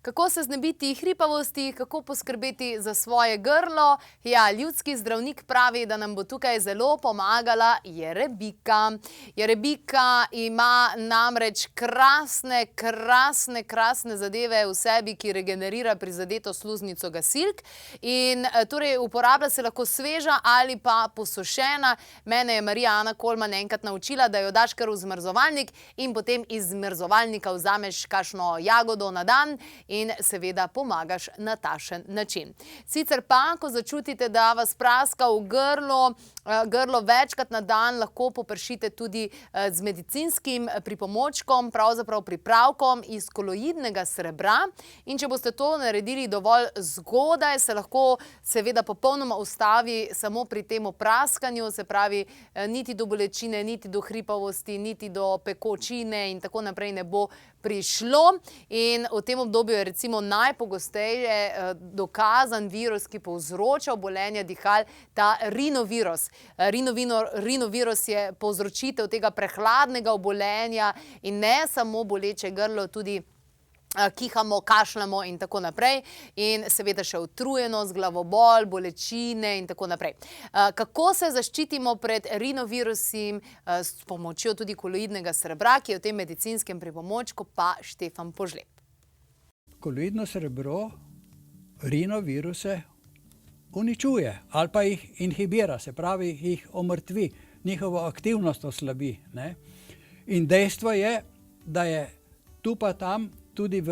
Kako se znebiti hripavosti, kako poskrbeti za svoje grlo? Ja, ljudski zdravnik pravi, da nam bo tukaj zelo pomagala jerebika. Jerebika ima namreč krasne zadeve v sebi, ki regenerira prizadeto sluznico gasilk. In torej uporablja se lahko sveža ali pa posušena. Mene je Marija Ana Kolman enkrat naučila, da jo daš kar v zmrzovalnik in potem iz zmrzovalnika vzameš kakšno jagodo na dan in seveda pomagaš na takšen način. Sicer pa, ko začutite, da vas praska v grlo večkrat na dan, lahko popršite tudi z medicinskim pripomočkom, pravzaprav pripravkom iz koloidnega srebra. In če boste to naredili dovolj zgodaj, se lahko seveda popolnoma ustavi samo pri tem praskanju, se pravi, niti do bolečine, niti do hripavosti, niti do pekočine in tako naprej ne bo prišlo. In v tem obdobju je recimo najpogosteje dokazan virus, ki povzroča obolenja dihal, ta rinovirus. Rinovirus je povzročitev tega prehladnega obolenja in ne samo boleče grlo, tudi kihamo, kašljamo in tako naprej. In seveda še utrujenost, glavobol, bolečine in tako naprej. Kako se zaščitimo pred rinovirusi s pomočjo tudi koloidnega srebra, ki je v tem medicinskem pripomočku, pa Štefan Požlep. Koloidno srebro rinoviruse uničuje ali pa jih inhibira, se pravi, jih omrtvi, njihovo aktivnost oslabi, ne. In dejstvo je, da je tu pa tam tudi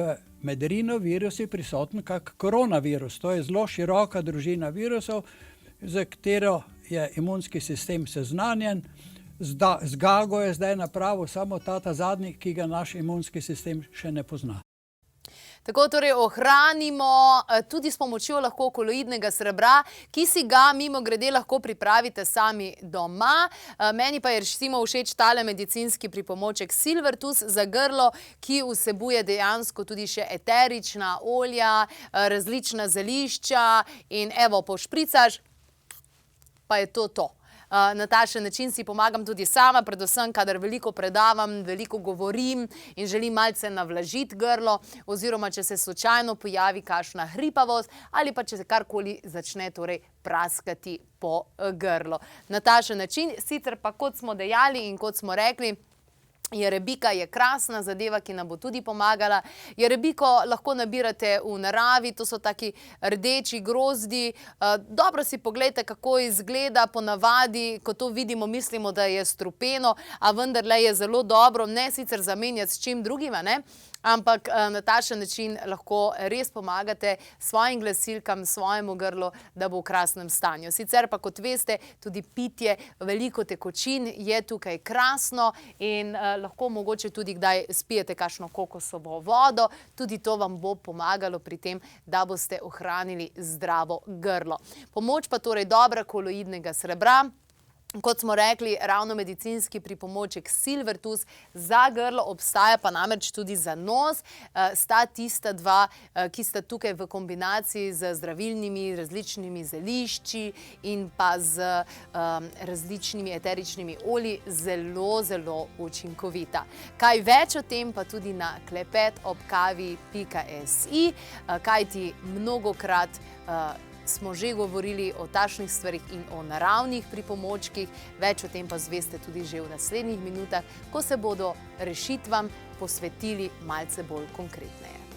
med rinovirusi prisoten kak koronavirus. To je zelo široka družina virusov, za katero je imunski sistem seznanjen. Zgago je zdaj napravil samo ta zadnji, ki ga naš imunski sistem še ne pozna. Tako torej ohranimo tudi s pomočjo lahko koloidnega srebra, ki si ga mimogrede lahko pripravite sami doma. Meni pa je recimo všeč tale medicinski pripomoček Silvertus za grlo, ki vsebuje dejansko tudi še eterična olja, različna zelišča in evo, pošpricaš, pa je to. Na takšen način si pomagam tudi sama, predvsem, kadar veliko predavam, veliko govorim in želim malce navlažiti grlo, oziroma če se slučajno pojavi kakšna hripavost ali pa če se karkoli začne torej praskati po grlu. Na takšen način, sicer pa kot smo dejali in kot smo rekli, jerebika je krasna zadeva, ki nam bo tudi pomagala. Jerebiko lahko nabirate v naravi, to so taki rdeči grozdi. Dobro si poglejte, kako izgleda. Ponavadi, ko to vidimo, mislimo, da je strupeno, a vendarle je zelo dobro, ne sicer zamenjati s čim drugim, ne? Ampak na takšen način lahko res pomagate svojim glasilkam, svojemu grlu, da bo v krasnem stanju. Sicer pa, kot veste, tudi pitje veliko tekočin je tukaj krasno in lahko mogoče tudi kdaj spijete kakšno kokosovo vodo. Tudi to vam bo pomagalo pri tem, da boste ohranili zdravo grlo. Pomoč pa torej dobra koloidnega srebra. Kot smo rekli, ravno medicinski pripomoček Silvertus za grlo, obstaja pa namreč tudi za nos. Sta tista dva, ki sta tukaj v kombinaciji z zdravilnimi različnimi zelišči in pa z različnimi eteričnimi olji zelo učinkovita. Kaj več o tem pa tudi na klepetobkavi.si, kajti mnogokrat smo že govorili o takšnih stvarih in o naravnih pripomočkih, več o tem pa zveste tudi že v naslednjih minutah, ko se bodo rešitvam posvetili malce bolj konkretneje.